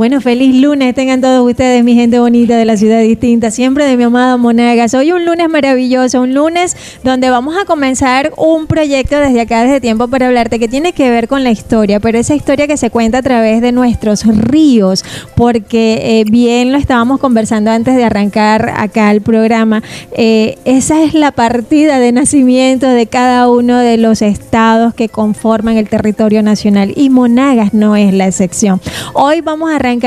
Bueno, feliz lunes tengan todos ustedes, mi gente bonita de la ciudad distinta, siempre de mi amada Monagas. Hoy un lunes maravilloso, un lunes donde vamos a comenzar un proyecto desde acá, desde Tiempo para Hablarte, que tiene que ver con la historia, pero esa historia que se cuenta a través de nuestros ríos, porque bien lo estábamos conversando antes de arrancar acá el programa, esa es la partida de nacimiento de cada uno de los estados que conforman el territorio nacional, y Monagas no es la excepción. Hoy vamos a arrancar,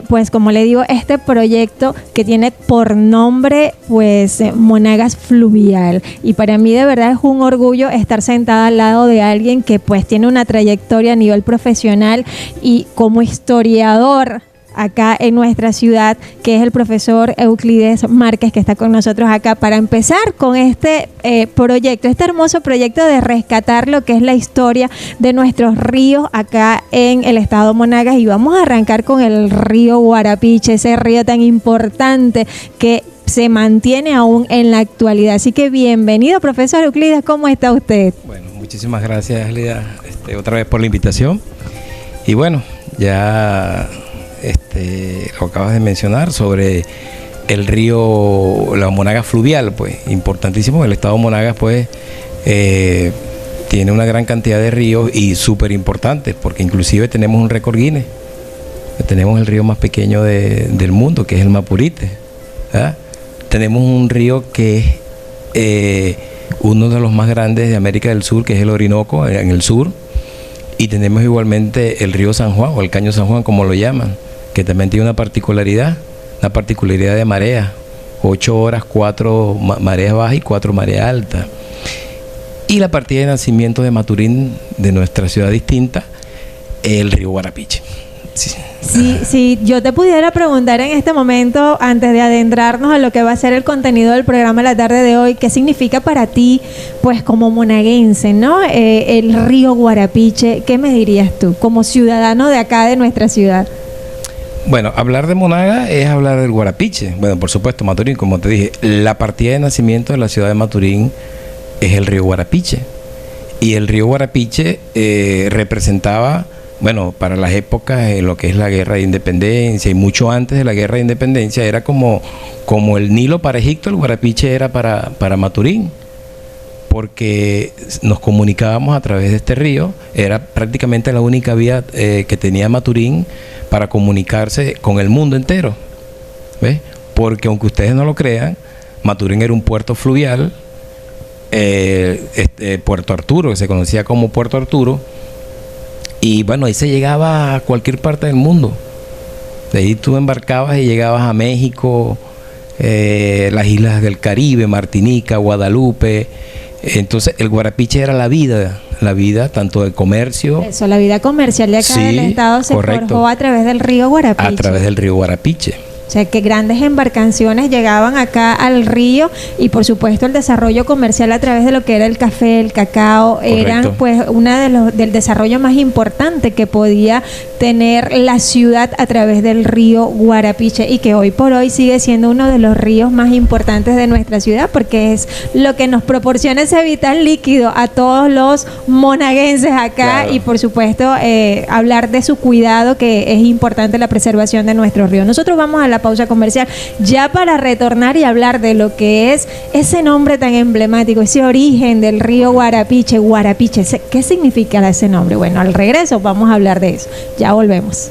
pues como le digo, este proyecto que tiene por nombre, pues Monagas Fluvial, y para mí de verdad es un orgullo estar sentada al lado de alguien que pues tiene una trayectoria a nivel profesional y como historiador acá en nuestra ciudad, que es el profesor Euclides Márquez, que está con nosotros acá para empezar con este proyecto, este hermoso proyecto de rescatar lo que es la historia de nuestros ríos acá en el estado Monagas. Y vamos a arrancar con el río Guarapiche, ese río tan importante que se mantiene aún en la actualidad. Así que bienvenido, profesor Euclides, ¿cómo está usted? Bueno, muchísimas gracias, Lida, otra vez por la invitación. Y bueno, ya lo acabas de mencionar sobre el río, la Monagas Fluvial, pues importantísimo. El estado Monagas pues tiene una gran cantidad de ríos y súper importantes, porque inclusive tenemos un récord Guinness. Tenemos el río más pequeño del mundo, que es el Mapurite, ¿verdad? Tenemos un río que es uno de los más grandes de América del Sur, que es el Orinoco, en el sur. Y tenemos igualmente el río San Juan, o el Caño San Juan, como lo llaman, que también tiene una particularidad de marea. 8 horas, 4 mareas bajas y 4 mareas altas. Y la partida de nacimiento de Maturín, de nuestra ciudad distinta, el río Guarapiche. Si yo te pudiera preguntar en este momento, antes de adentrarnos a lo que va a ser el contenido del programa la tarde de hoy, ¿qué significa para ti, pues como monaguense, ¿no? El río Guarapiche, ¿qué me dirías tú como ciudadano de acá de nuestra ciudad? Bueno, hablar de Monagas es hablar del Guarapiche. Bueno, por supuesto, Maturín, como te dije, la partida de nacimiento de la ciudad de Maturín es el río Guarapiche. Y el río Guarapiche representaba, bueno, para las épocas en lo que es la guerra de independencia y mucho antes de la guerra de independencia, era como el Nilo para Egipto, el Guarapiche era para Maturín, porque nos comunicábamos a través de este río. Era prácticamente la única vía que tenía Maturín para comunicarse con el mundo entero, ¿ves? Porque aunque ustedes no lo crean, Maturín era un puerto fluvial, Puerto Arturo, que se conocía como Puerto Arturo. Y bueno, ahí se llegaba a cualquier parte del mundo. De ahí tú embarcabas y llegabas a México, las islas del Caribe, Martinica, Guadalupe. Entonces el Guarapiche era la vida tanto de comercio. Eso, la vida comercial de acá del estado se forjó a través del río Guarapiche. A través del río Guarapiche. O sea, que grandes embarcaciones llegaban acá al río, y por supuesto el desarrollo comercial a través de lo que era el café, el cacao, eran pues del desarrollo más importante que podía tener la ciudad a través del río Guarapiche, y que hoy por hoy sigue siendo uno de los ríos más importantes de nuestra ciudad, porque es lo que nos proporciona ese vital líquido a todos los monaguenses acá. Claro. Y por supuesto hablar de su cuidado, que es importante la preservación de nuestro río. Nosotros vamos a la pausa comercial ya para retornar y hablar de lo que es ese nombre tan emblemático, ese origen del río Guarapiche. Guarapiche, ¿qué significa ese nombre? Bueno, al regreso vamos a hablar de eso. Ya volvemos.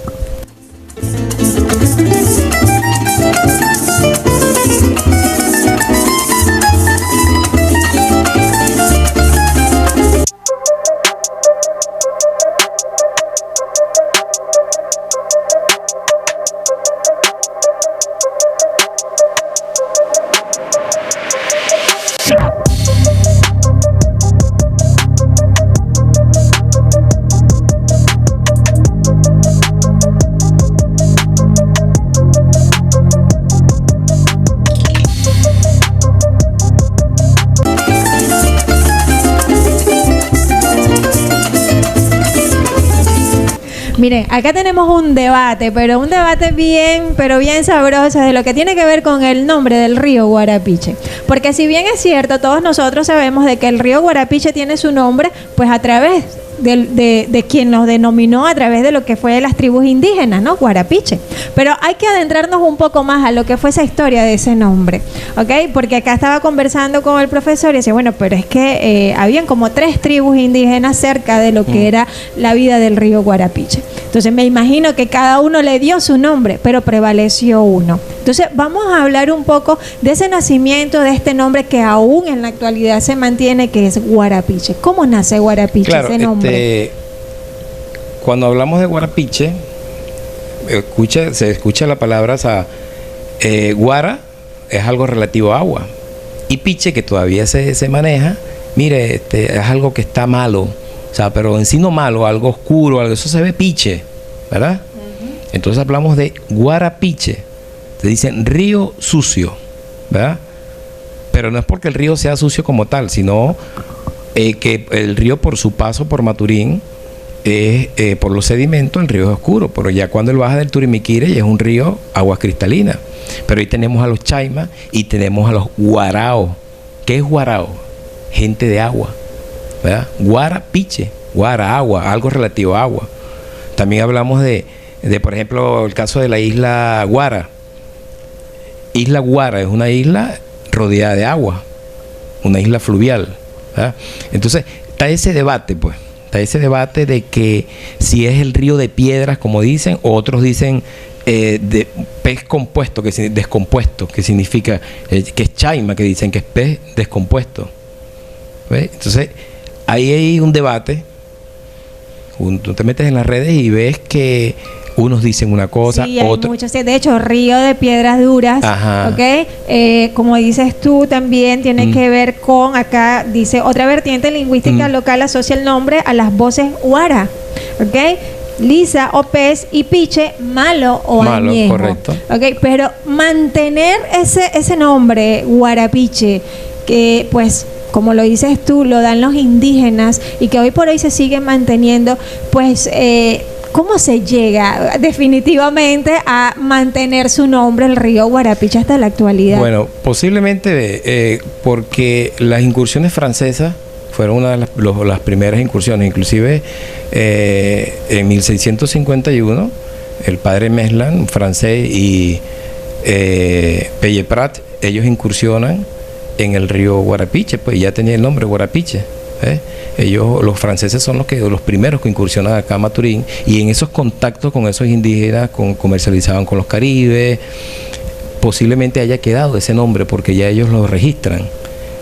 Miren, acá tenemos un debate, pero un debate bien sabroso de lo que tiene que ver con el nombre del río Guarapiche. Porque si bien es cierto, todos nosotros sabemos de que el río Guarapiche tiene su nombre, pues a través de quien nos denominó a través de lo que fue las tribus indígenas, ¿no? Guarapiche. Pero hay que adentrarnos un poco más a lo que fue esa historia de ese nombre, ¿ok? Porque acá estaba conversando con el profesor y decía, bueno, pero es que habían como 3 tribus indígenas cerca de lo que era la vida del río Guarapiche. Entonces me imagino que cada uno le dio su nombre, pero prevaleció uno. Entonces vamos a hablar un poco de ese nacimiento de este nombre que aún en la actualidad se mantiene, que es Guarapiche. ¿Cómo nace Guarapiche, ese nombre? Cuando hablamos de Guarapiche, se escucha la palabra, guara es algo relativo a agua, y piche, que todavía se maneja, mire, es algo que está malo, o sea, pero en sí no malo, algo oscuro, algo, eso se ve piche, ¿verdad? Entonces hablamos de Guarapiche, te dicen río sucio, ¿verdad? Pero no es porque el río sea sucio como tal, sino que el río, por su paso por Maturín, por los sedimentos, el río es oscuro, pero ya cuando él baja del Turimiquire ya es un río agua cristalina. Pero ahí tenemos a los chaimas y tenemos a los guaraos. ¿Qué es guarao? Gente de agua, ¿verdad? Guarapiche, guara, agua, algo relativo a agua. También hablamos de por ejemplo, el caso de la isla Guara. Isla Guara es una isla rodeada de agua, una isla fluvial, ¿verdad? Entonces está ese debate, pues. Está ese debate de que si es el río de piedras, como dicen, o otros dicen de pez compuesto, descompuesto, que significa que es chaima, que dicen que es pez descompuesto. ¿Ves? Entonces, ahí hay un debate. Tú te metes en las redes y ves que unos dicen una cosa, sí, hay otros... muchos. De hecho, río de piedras duras, ¿ok? Como dices tú, también tiene que ver con, acá dice, otra vertiente lingüística local asocia el nombre a las voces guara, ¿ok? Lisa o pez, y piche, malo o añejo. Correcto. ¿Ok? Pero mantener ese nombre, Guarapiche, que pues, como lo dices tú, lo dan los indígenas y que hoy por hoy se sigue manteniendo, pues... ¿cómo se llega definitivamente a mantener su nombre, el río Guarapiche, hasta la actualidad? Bueno, posiblemente porque las incursiones francesas fueron una de las primeras incursiones. Inclusive en 1651 el padre Meslan, francés, y Pelleprat, ellos incursionan en el río Guarapiche, pues ya tenía el nombre Guarapiche. Ellos, los franceses, son los primeros que incursionan acá a Maturín, y en esos contactos con esos indígenas comercializaban con los caribes. Posiblemente haya quedado ese nombre porque ya ellos lo registran,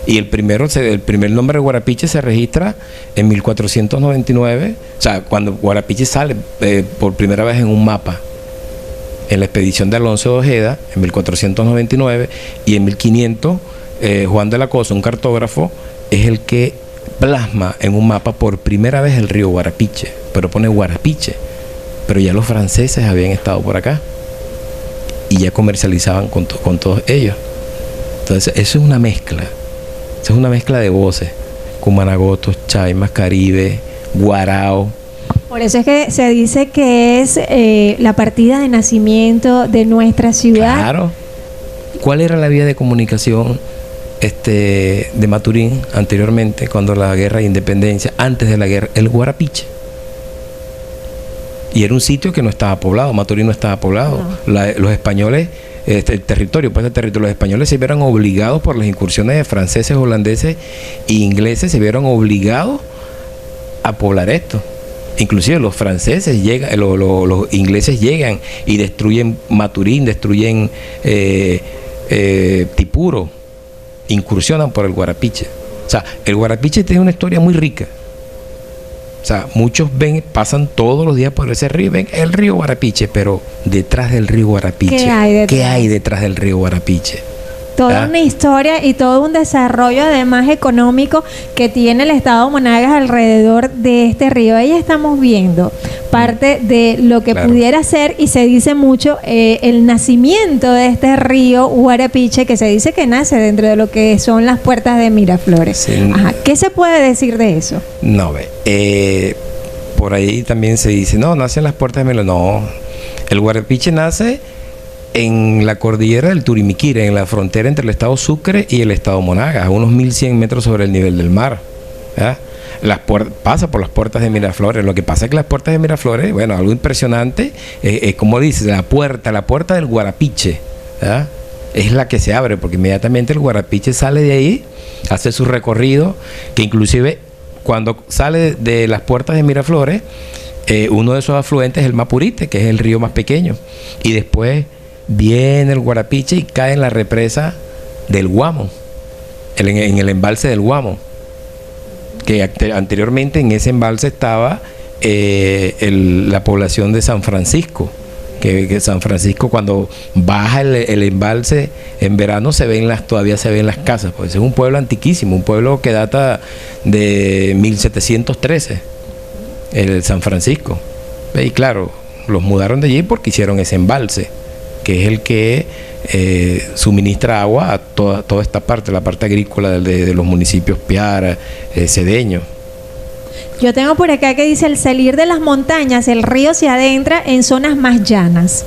y el primer nombre de Guarapiche se registra en 1499, o sea, cuando Guarapiche sale por primera vez en un mapa en la expedición de Alonso de Ojeda en 1499, y en 1500 Juan de la Cosa, un cartógrafo, es el que plasma en un mapa por primera vez el río Guarapiche, pero pone Guarapiche. Pero ya los franceses habían estado por acá y ya comercializaban con todos ellos. Entonces eso es una mezcla, de voces, cumanagotos, chaimas, caribe, guarao. Por eso es que se dice que es la partida de nacimiento de nuestra ciudad. Claro. ¿Cuál era la vía de comunicación de Maturín anteriormente, cuando la guerra de independencia, antes de la guerra? El Guarapiche. Y era un sitio que no estaba poblado. Maturín no estaba poblado. No. Los españoles, el territorio, los españoles se vieron obligados por las incursiones de franceses, holandeses e ingleses, se vieron obligados a poblar esto. Inclusive los franceses llegan, los ingleses llegan y destruyen Maturín, destruyen Tipuro, incursionan por el Guarapiche. O sea, el Guarapiche tiene una historia muy rica. O sea, muchos pasan todos los días por ese río, ven el río Guarapiche, pero detrás del río Guarapiche, ¿qué hay detrás del río Guarapiche? Toda una historia y todo un desarrollo, además, económico que tiene el estado Monagas alrededor de este río. Ahí estamos viendo parte de lo que pudiera ser, y se dice mucho, el nacimiento de este río Guarapiche, que se dice que nace dentro de lo que son las puertas de Miraflores. Sí. Ajá. ¿Qué se puede decir de eso? No, por ahí también se dice, no, nace en las puertas de Miraflores. No, el Guarapiche nace en la cordillera del Turimiquire, en la frontera entre el estado Sucre y el estado Monagas, a unos 1100 metros sobre el nivel del mar, ¿verdad? pasa por las puertas de Miraflores. Lo que pasa es que las puertas de Miraflores, bueno, algo impresionante, como dice, la puerta del Guarapiche, ¿verdad? Es la que se abre, porque inmediatamente el Guarapiche sale de ahí, hace su recorrido, que inclusive cuando sale de las puertas de Miraflores, uno de esos afluentes es el Mapurite, que es el río más pequeño, y después viene el Guarapiche y cae en la represa del Guamo, en el embalse del Guamo, que anteriormente en ese embalse estaba la población de San Francisco, que San Francisco, cuando baja el embalse en verano, todavía se ven las casas, pues es un pueblo antiquísimo, un pueblo que data de 1713, el San Francisco. Y claro, los mudaron de allí porque hicieron ese embalse, que es el que suministra agua a toda esta parte, la parte agrícola de los municipios Piara, Cedeño. Yo tengo por acá que dice: al salir de las montañas, el río se adentra en zonas más llanas,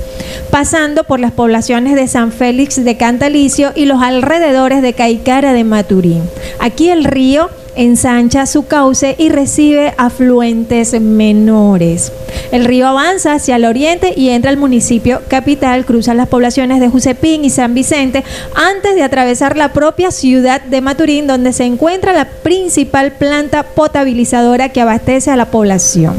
pasando por las poblaciones de San Félix de Cantalicio y los alrededores de Caicara de Maturín. Aquí el río ensancha su cauce y recibe afluentes menores. El río avanza hacia el oriente y entra al municipio capital, cruza las poblaciones de Jusepín y San Vicente antes de atravesar la propia ciudad de Maturín, donde se encuentra la principal planta potabilizadora que abastece a la población.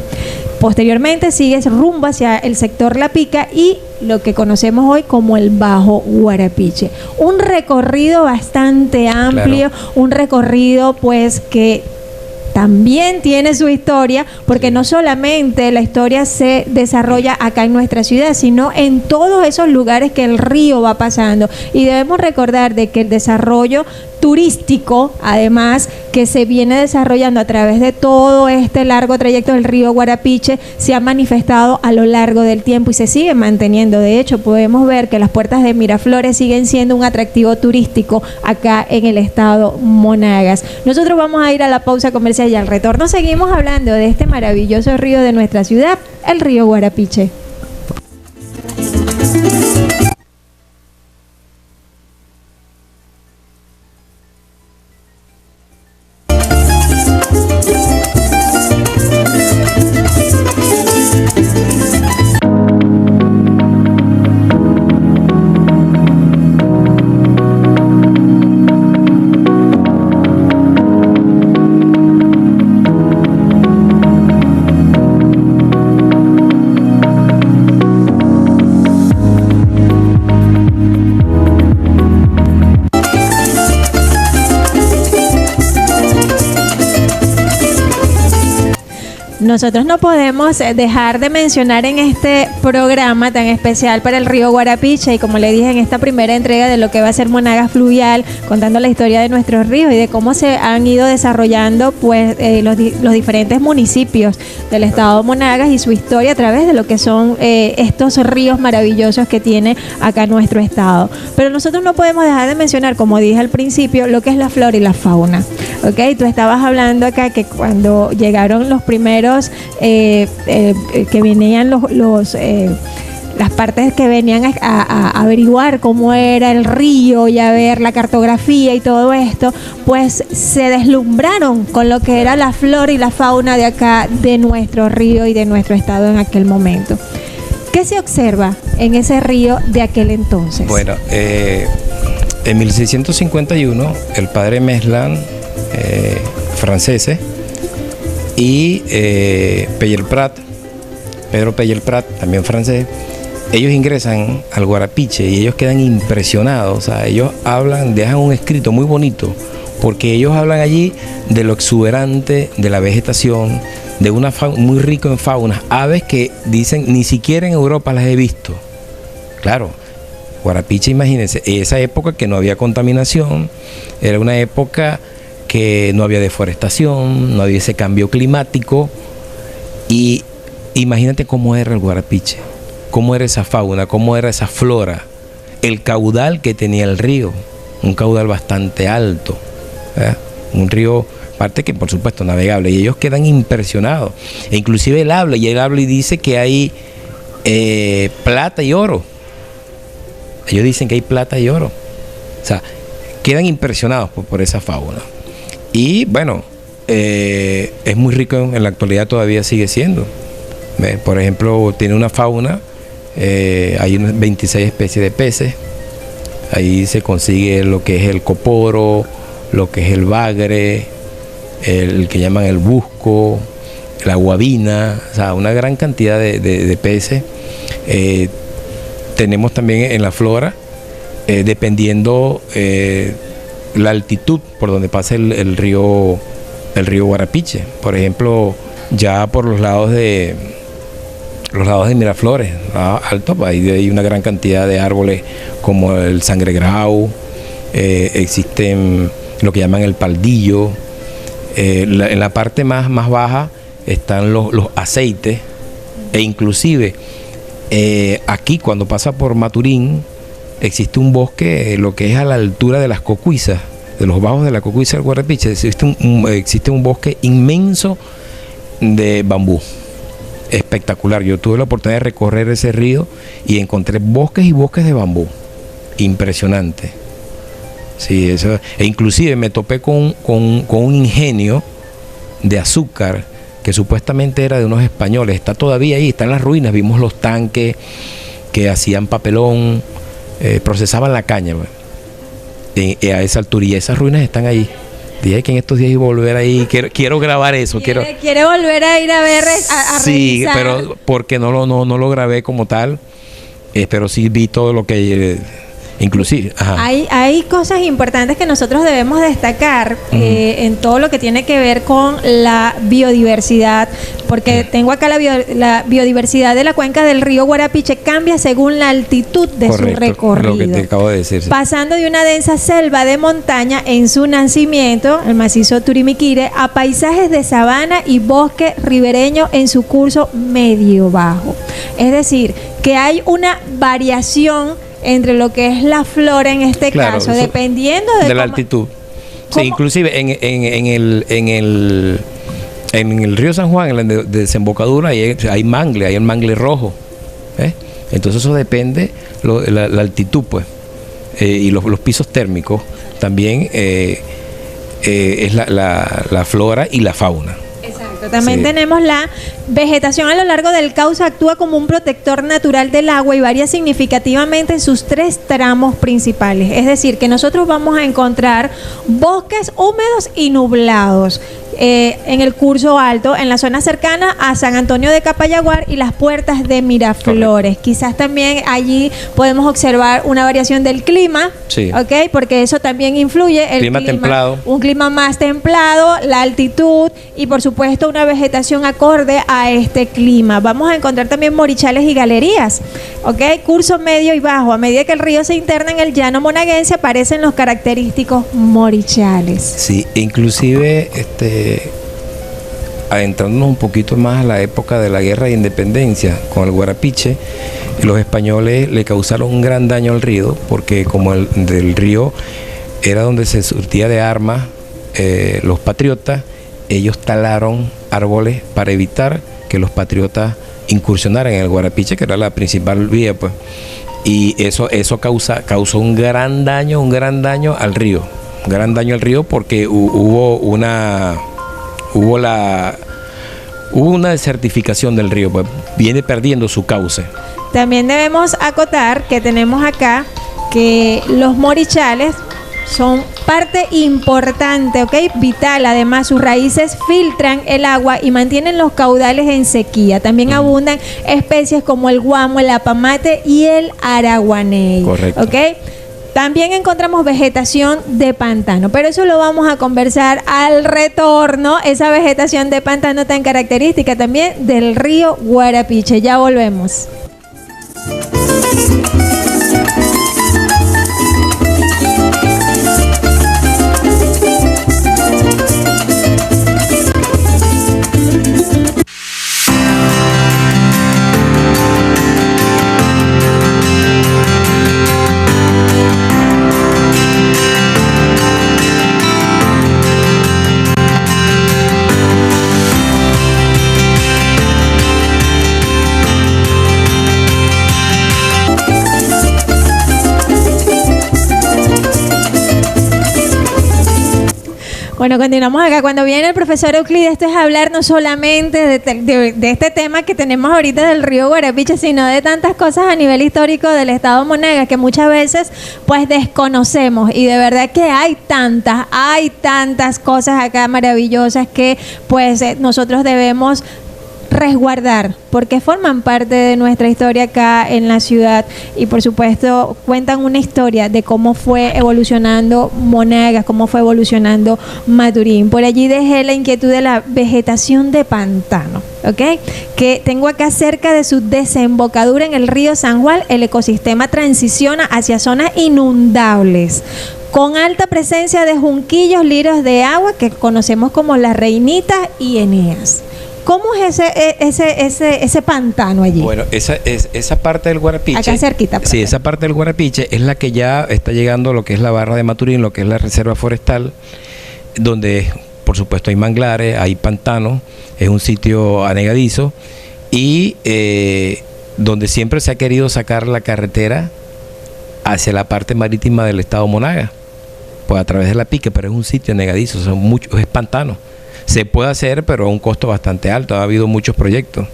Posteriormente sigue rumbo hacia el sector La Pica y lo que conocemos hoy como el Bajo Guarapiche. Un recorrido bastante amplio, claro. Un recorrido pues que también tiene su historia, porque no solamente la historia se desarrolla acá en nuestra ciudad, sino en todos esos lugares que el río va pasando. Y debemos recordar de que el desarrollo turístico, además, que se viene desarrollando a través de todo este largo trayecto del río Guarapiche, se ha manifestado a lo largo del tiempo y se sigue manteniendo. De hecho, podemos ver que las puertas de Miraflores siguen siendo un atractivo turístico acá en el estado Monagas. Nosotros vamos a ir a la pausa comercial y al retorno seguimos hablando de este maravilloso río de nuestra ciudad, el río Guarapiche. Nosotros no podemos dejar de mencionar en este programa tan especial para el río Guarapiche, y como le dije en esta primera entrega de lo que va a ser Monagas Fluvial, contando la historia de nuestros ríos y de cómo se han ido desarrollando pues los diferentes municipios del estado de Monagas y su historia a través de lo que son estos ríos maravillosos que tiene acá nuestro estado. Pero nosotros no podemos dejar de mencionar, como dije al principio, lo que es la flora y la fauna. ¿Okay? Tú estabas hablando acá que cuando llegaron los primeros que venían las partes que venían a averiguar cómo era el río y a ver la cartografía y todo esto, pues se deslumbraron con lo que era la flora y la fauna de acá, de nuestro río y de nuestro estado en aquel momento. ¿Qué se observa en ese río de aquel entonces? Bueno, en 1651 el padre Meslan, franceses, y Pedro Pelleprat, también francés, ellos ingresan al Guarapiche y ellos quedan impresionados. O sea, ellos dejan un escrito muy bonito, porque ellos hablan allí de lo exuberante de la vegetación, de una fauna muy rico en faunas, aves que dicen ni siquiera en Europa las he visto. Claro, Guarapiche, imagínense, esa época que no había contaminación, era una época que no había deforestación, no había ese cambio climático, y imagínate cómo era el Guarapiche, cómo era esa fauna, cómo era esa flora, el caudal que tenía el río, un caudal bastante alto, un río, aparte que por supuesto navegable, y ellos quedan impresionados, e inclusive él habla y dice que hay plata y oro. Ellos dicen que hay plata y oro, o sea, quedan impresionados por esa fauna. Y bueno, es muy rico en la actualidad, todavía sigue siendo. Por ejemplo, tiene una fauna, hay unas 26 especies de peces. Ahí se consigue lo que es el coporo, lo que es el bagre, el que llaman el busco, la guabina, o sea, una gran cantidad de peces. Tenemos también en la flora, dependiendo la altitud por donde pasa el río Guarapiche. Por ejemplo, ya por los lados de Miraflores, alto, ahí hay una gran cantidad de árboles como el sangregrau, existen lo que llaman el paldillo. En la parte más baja están los aceites, e inclusive aquí cuando pasa por Maturín existe un bosque, lo que es a la altura de las Cocuizas, de los bajos de la Cocuiza del Guarapiche, existe un bosque inmenso de bambú. Espectacular. Yo tuve la oportunidad de recorrer ese río y encontré bosques y bosques de bambú. Impresionante. Sí, eso. E inclusive me topé con un ingenio de azúcar que supuestamente era de unos españoles. Está todavía ahí, está en las ruinas. Vimos los tanques que hacían papelón, procesaban la caña, a esa altura, y esas ruinas están ahí. Dije que en estos días iba a volver ahí, quiero grabar eso. Quiere volver a ir a ver, a sí, revisar. pero porque no lo grabé como tal, pero sí vi todo lo que inclusive. Ajá. Hay cosas importantes que nosotros debemos destacar en todo lo que tiene que ver con la biodiversidad, porque tengo acá la biodiversidad de la cuenca del río Guarapiche cambia según la altitud de su recorrido. Lo que te acabo de decir. Sí. Pasando de una densa selva de montaña en su nacimiento, el macizo Turimiquire, a paisajes de sabana y bosque ribereño en su curso medio-bajo. Es decir, que hay una variación entre lo que es la flora en este caso, dependiendo de la altitud. Sí, inclusive en el río San Juan, en la desembocadura, hay mangle, hay el mangle rojo. Entonces eso depende la altitud, pues, y los pisos térmicos. También es la flora y la fauna. También tenemos la vegetación a lo largo del cauce, actúa como un protector natural del agua y varía significativamente en sus 3 tramos principales. Es decir, que nosotros vamos a encontrar bosques húmedos y nublados en el curso alto, en la zona cercana a San Antonio de Capayaguar y las puertas de Miraflores. Correcto. Quizás también allí podemos observar una variación del clima, sí. ¿Ok? Porque eso también influye. El clima templado. Un clima más templado, la altitud y por supuesto una vegetación acorde a este clima. Vamos a encontrar también morichales y galerías, ¿ok? Curso medio y bajo. A medida que el río se interna en el llano monaguense aparecen los característicos morichales. Sí, inclusive adentrándonos un poquito más a la época de la guerra de independencia con el Guarapiche, los españoles le causaron un gran daño al río, porque como del río era donde se surtía de armas los patriotas, ellos talaron árboles para evitar que los patriotas incursionaran en el Guarapiche, que era la principal vía, pues. Y eso causó un gran daño al río. Un gran daño al río porque hubo una desertificación del río, pues viene perdiendo su cauce. También debemos acotar que tenemos acá que los morichales son parte importante, ¿ok? Vital. Además, sus raíces filtran el agua y mantienen los caudales en sequía. También abundan especies como el guamo, el apamate y el araguaney. Correcto. ¿Ok? También encontramos vegetación de pantano, pero eso lo vamos a conversar al retorno, esa vegetación de pantano tan característica también del río Guarapiche. Ya volvemos. Bueno, continuamos acá. Cuando viene el profesor Euclides, esto es hablar no solamente de este tema que tenemos ahorita del río Guarapiche, sino de tantas cosas a nivel histórico del estado Monagas que muchas veces pues desconocemos, y de verdad que hay tantas cosas acá maravillosas que pues nosotros debemos resguardar, porque forman parte de nuestra historia acá en la ciudad, y por supuesto cuentan una historia de cómo fue evolucionando Monagas, cómo fue evolucionando Maturín. Por allí dejé la inquietud de la vegetación de pantano, ¿ok? Que tengo acá cerca de su desembocadura en el río San Juan, el ecosistema transiciona hacia zonas inundables, con alta presencia de junquillos, lirios de agua, que conocemos como las reinitas y eneas. ¿Cómo es ese pantano allí? Bueno, esa parte del Guarapiche. Acá cerquita. Sí, esa parte del Guarapiche es la que ya está llegando a lo que es la barra de Maturín, lo que es la reserva forestal, donde por supuesto hay manglares, hay pantanos, es un sitio anegadizo y donde siempre se ha querido sacar la carretera hacia la parte marítima del estado Monagas, pues a través de la Pique, pero es un sitio anegadizo, es pantano. Se puede hacer, pero a un costo bastante alto. Ha habido muchos proyectos.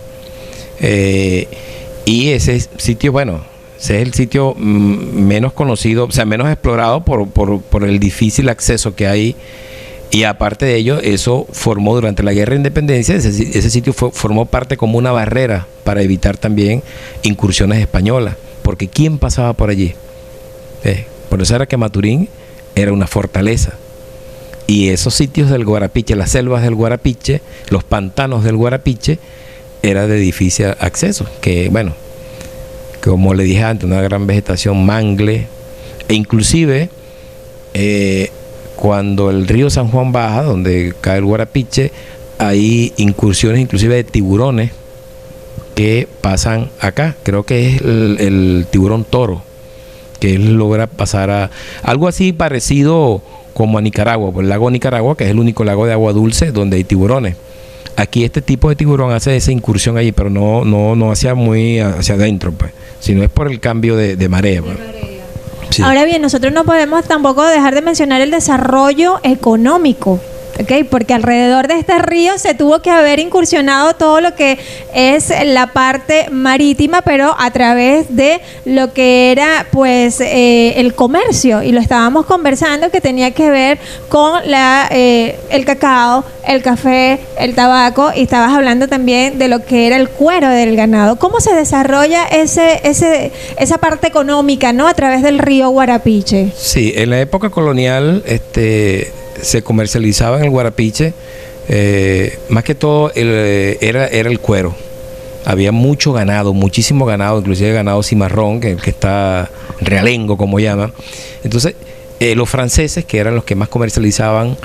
Y ese sitio, bueno, ese es el sitio menos conocido, o sea, menos explorado por el difícil acceso que hay. Y aparte de ello, eso formó durante la Guerra de Independencia, ese sitio formó parte como una barrera para evitar también incursiones españolas. Porque ¿quién pasaba por allí? Por eso era que Maturín era una fortaleza. Y esos sitios del Guarapiche, las selvas del Guarapiche, los pantanos del Guarapiche, era de difícil acceso. Que bueno, como le dije antes, una gran vegetación, mangle. E inclusive, cuando el río San Juan baja, donde cae el Guarapiche, hay incursiones inclusive de tiburones que pasan acá. Creo que es el tiburón toro, que él logra pasar a algo así parecido como a Nicaragua, por el lago Nicaragua, que es el único lago de agua dulce donde hay tiburones. Aquí este tipo de tiburón hace esa incursión allí, pero no hacia muy hacia adentro, pues, sino es por el cambio de marea. Pues. Sí. Ahora bien, nosotros no podemos tampoco dejar de mencionar el desarrollo económico, ¿okay? Porque alrededor de este río se tuvo que haber incursionado todo lo que es la parte marítima, pero a través de lo que era pues el comercio, y lo estábamos conversando, que tenía que ver con el cacao, el café, el tabaco, y estabas hablando también de lo que era el cuero del ganado. ¿Cómo se desarrolla esa parte económica, ¿no? A través del río Guarapiche. Sí, en la época colonial se comercializaba en el Guarapiche, más que todo era el cuero. Había mucho ganado, muchísimo ganado, inclusive ganado cimarrón, que está realengo, como llaman. Entonces, los franceses, que eran los que más comercializaban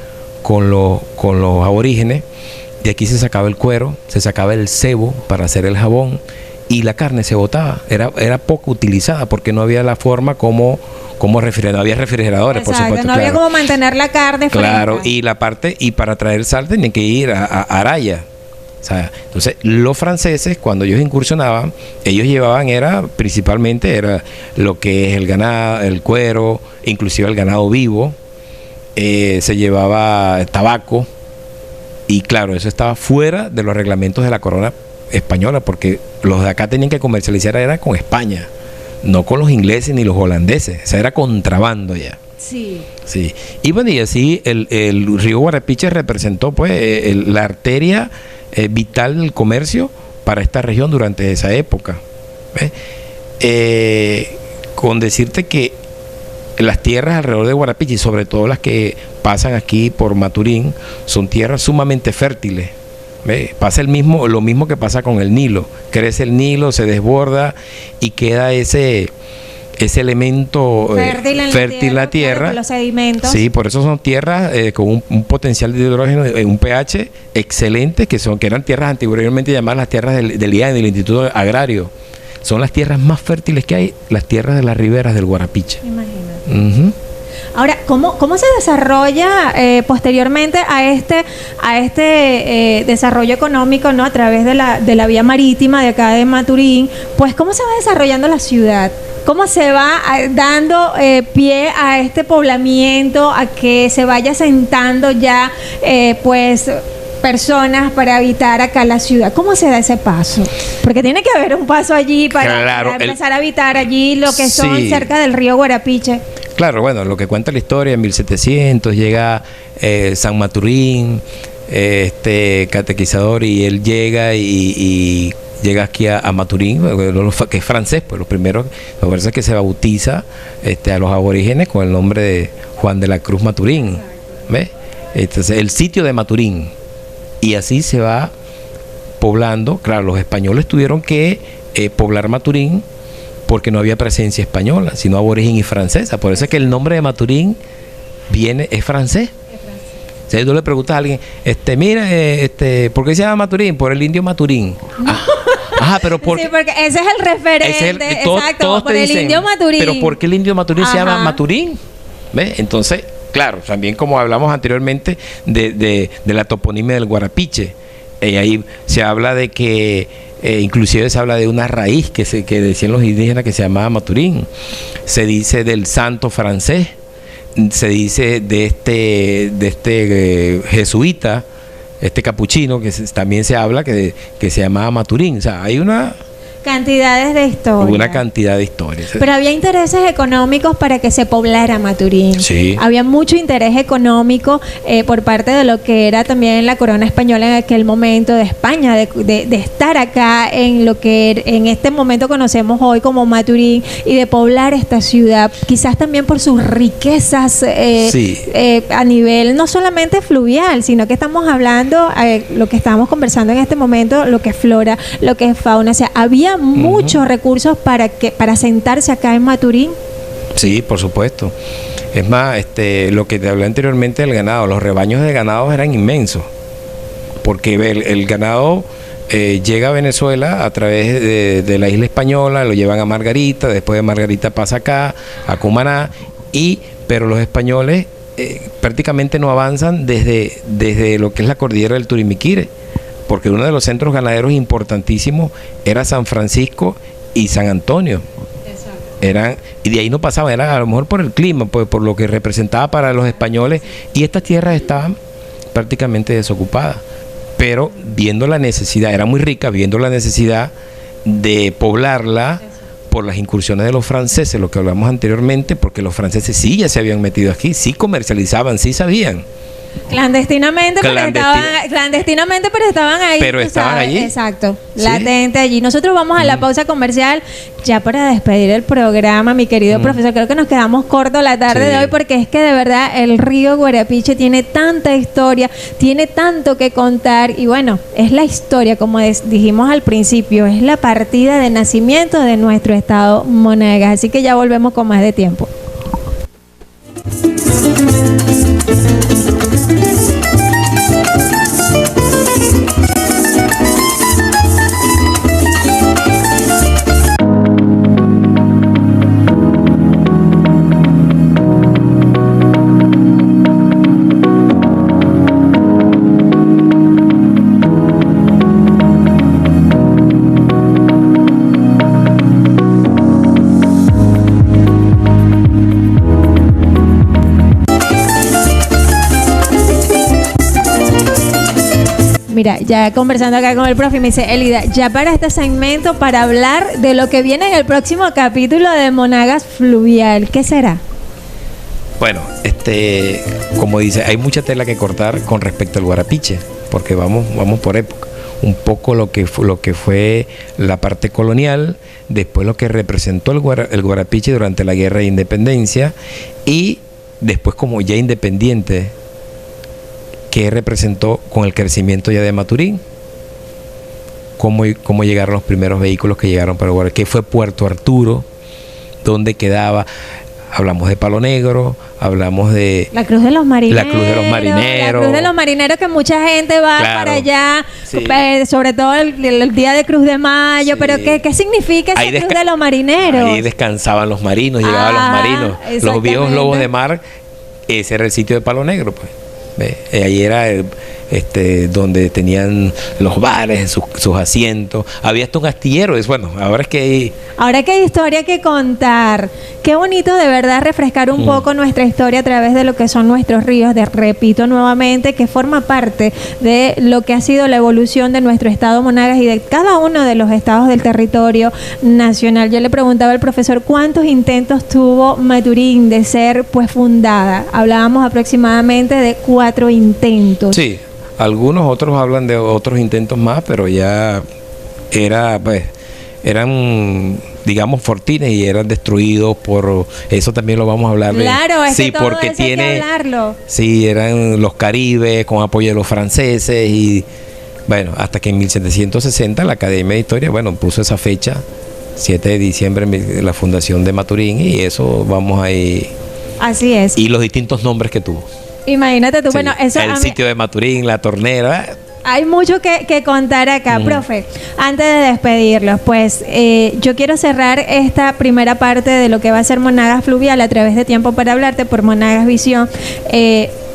con los aborígenes, de aquí se sacaba el cuero, se sacaba el sebo para hacer el jabón, y la carne se botaba. Era poco utilizada porque no había la forma como refrigerar, no había refrigeradores. Exacto, por supuesto. No había como mantener la carne fresca. Claro, y para traer sal tenían que ir a Araya. O sea, entonces los franceses, cuando ellos incursionaban, ellos llevaban principalmente lo que es el ganado, el cuero, inclusive el ganado vivo, se llevaba tabaco, y claro, eso estaba fuera de los reglamentos de la corona española, porque los de acá tenían que comercializar era con España, no con los ingleses ni los holandeses. O sea, era contrabando ya. Sí. Sí. Y bueno, y así el río Guarapiche representó pues la arteria vital del comercio para esta región durante esa época. Con decirte que las tierras alrededor de Guarapiche, y sobre todo las que pasan aquí por Maturín, son tierras sumamente fértiles. Pasa lo mismo que pasa con el Nilo. Crece el Nilo, se desborda y queda ese elemento fértil en la tierra. Claro, los sedimentos. Sí, por eso son tierras con un potencial de hidrógeno, un pH excelente, que eran tierras anteriormente llamadas las tierras del IAN, del Instituto Agrario. Son las tierras más fértiles que hay, las tierras de las riberas del Guarapiche. Imagínate. Uh-huh. Ahora, ¿cómo se desarrolla posteriormente a este desarrollo económico, ¿no? A través de la vía marítima de acá de Maturín? Pues, ¿cómo se va desarrollando la ciudad? ¿Cómo se va dando pie a este poblamiento, a que se vaya sentando ya, pues, personas para habitar acá la ciudad? ¿Cómo se da ese paso? Porque tiene que haber un paso allí para empezar a habitar allí lo que son cerca del río Guarapiche. Claro, bueno, lo que cuenta la historia, en 1700 llega San Maturín, catequizador, y él llega y llega aquí a Maturín, que es francés, pues lo primero es que se bautiza a los aborígenes con el nombre de Juan de la Cruz Maturín, ¿ves? Entonces, el sitio de Maturín, y así se va poblando. Claro, los españoles tuvieron que poblar Maturín porque no había presencia española, sino aborigen y francesa. Por eso es que el nombre de Maturín es francés. O sea, tú le preguntas a alguien, mira, ¿por qué se llama Maturín? Por el indio Maturín. Pero por... Sí, porque ese es el referente, exacto, por el indio Maturín. Pero ¿por qué el indio Maturín se llama Maturín? ¿Ves? Entonces, claro, también como hablamos anteriormente de la toponimia del Guarapiche, ahí se habla de que, inclusive se habla de una raíz que decían los indígenas que se llamaba Maturín. Se dice del santo francés, se dice de este jesuita, capuchino, que también se habla que se llamaba Maturín. O sea, hay una cantidad de historias. Pero había intereses económicos para que se poblara Maturín. Sí. Había mucho interés económico por parte de lo que era también la corona española en aquel momento, de España, de estar acá en lo que en este momento conocemos hoy como Maturín, y de poblar esta ciudad, quizás también por sus riquezas a nivel no solamente fluvial, sino que estamos hablando, lo que estamos conversando en este momento, lo que es flora, lo que es fauna. O sea, había muchos recursos para sentarse acá en Maturín. Sí, por supuesto. Es más, lo que te hablé anteriormente del ganado, los rebaños de ganado eran inmensos, porque el ganado llega a Venezuela a través de la isla española, lo llevan a Margarita, después de Margarita pasa acá, a Cumaná, pero los españoles prácticamente no avanzan desde lo que es la cordillera del Turimiquire, porque uno de los centros ganaderos importantísimos era San Francisco y San Antonio. Y de ahí no pasaban, era a lo mejor por el clima, por lo que representaba para los españoles, y estas tierras estaban prácticamente desocupadas, pero viendo la necesidad, era muy rica, viendo la necesidad de poblarla por las incursiones de los franceses, lo que hablamos anteriormente, porque los franceses sí ya se habían metido aquí, sí comercializaban, sí sabían. Clandestinamente, pero estaban ahí. Pero estaban allí. Exacto, latente allí. Nosotros vamos a la pausa comercial ya para despedir el programa, mi querido profesor. Creo que nos quedamos cortos la tarde de hoy, porque es que de verdad el río Guarapiche tiene tanta historia, tiene tanto que contar, y bueno, es la historia, como dijimos al principio, es la partida de nacimiento de nuestro estado Monagas. Así que ya volvemos con más de tiempo. Mira, ya conversando acá con el profe, me dice, Elida, ya para este segmento, para hablar de lo que viene en el próximo capítulo de Monagas Fluvial, ¿qué será? Bueno, como dice, hay mucha tela que cortar con respecto al Guarapiche, porque vamos por época. Un poco lo que fue la parte colonial, después lo que representó el Guarapiche durante la Guerra de Independencia, y después como ya independiente, que representó con el crecimiento ya de Maturín, cómo llegaron los primeros vehículos que llegaron para Guarapiche, qué fue Puerto Arturo, dónde quedaba. Hablamos de Palo Negro, hablamos de la Cruz de los Marineros. La Cruz de los Marineros. La Cruz de los Marineros, que mucha gente va para allá, sobre todo el día de Cruz de Mayo. Sí. Pero ¿qué significa esa Cruz de los Marineros? Ahí descansaban los marinos, llegaban los marinos. Los viejos lobos de mar, ese era el sitio de Palo Negro, pues. Ahí era donde tenían los bares, sus asientos. Había hasta un astillero. Bueno, ahora es que hay... Ahora que hay historia que contar. Qué bonito de verdad refrescar un poco nuestra historia a través de lo que son nuestros ríos. Repito nuevamente, que forma parte de lo que ha sido la evolución de nuestro estado Monagas y de cada uno de los estados del territorio nacional. Yo le preguntaba al profesor cuántos intentos tuvo Maturín de ser pues fundada. Hablábamos aproximadamente de 4 intentos. Sí, algunos otros hablan de otros intentos más, pero ya eran, digamos, fortines y eran destruidos por... Eso también lo vamos a hablar. Claro, es sí, que todo porque eso hay que hablarlo. Sí, eran los caribes con apoyo de los franceses y... Bueno, hasta que en 1760 la Academia de Historia, puso esa fecha, 7 de diciembre, la fundación de Maturín, y eso vamos a ir... Así es. Y los distintos nombres que tuvo. Imagínate tú, Sí, eso... el sitio de Maturín, la tornera... Hay mucho que contar acá, profe. Antes de despedirlos, pues yo quiero cerrar esta primera parte de lo que va a ser Monagas Fluvial a través de Tiempo para Hablarte por Monagas Visión.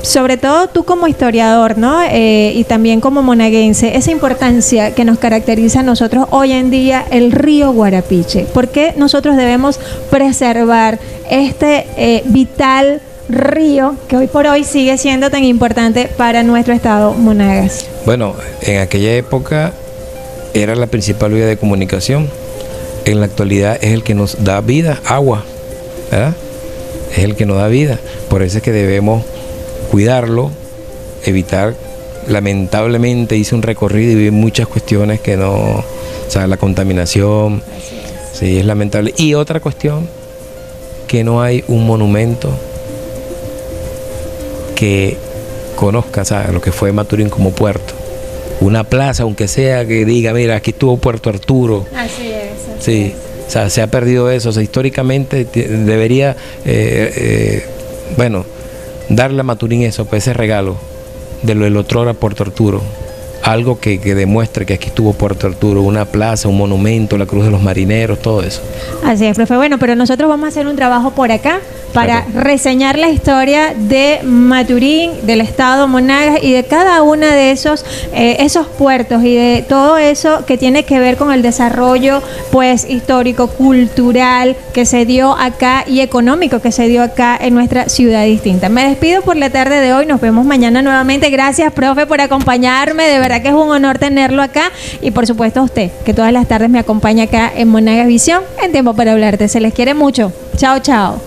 Sobre todo tú como historiador, ¿no? Y también como monaguense, esa importancia que nos caracteriza a nosotros hoy en día, el río Guarapiche. ¿Por qué nosotros debemos preservar este vital río que hoy por hoy sigue siendo tan importante para nuestro estado Monagas? Bueno, en aquella época era la principal vía de comunicación. En la actualidad es el que nos da vida, agua, ¿verdad? Es el que nos da vida. Por eso es que debemos cuidarlo, evitar. Lamentablemente hice un recorrido y vi muchas cuestiones que no... O sea, la contaminación, sí, es lamentable. Y otra cuestión, que no hay un monumento que conozca, ¿sabes?, lo que fue Maturín como puerto. Una plaza, aunque sea, que diga, mira, aquí estuvo Puerto Arturo. Así es. Sí, o sea, se ha perdido eso. O sea, históricamente debería, darle a Maturín eso, pues ese regalo de lo del otrora Puerto Arturo. Algo que demuestre que aquí estuvo Puerto Arturo, una plaza, un monumento, la Cruz de los Marineros, todo eso. Así es, profe. Bueno, pero nosotros vamos a hacer un trabajo por acá para reseñar la historia de Maturín, del estado Monagas y de cada una de esos puertos y de todo eso que tiene que ver con el desarrollo pues histórico, cultural que se dio acá y económico que se dio acá en nuestra ciudad distinta. Me despido por la tarde de hoy, nos vemos mañana nuevamente. Gracias, profe, por acompañarme, de verdad que es un honor tenerlo acá y por supuesto a usted, que todas las tardes me acompaña acá en Monagas Visión, en Tiempo para Hablarte. Se les quiere mucho. Chao, chao.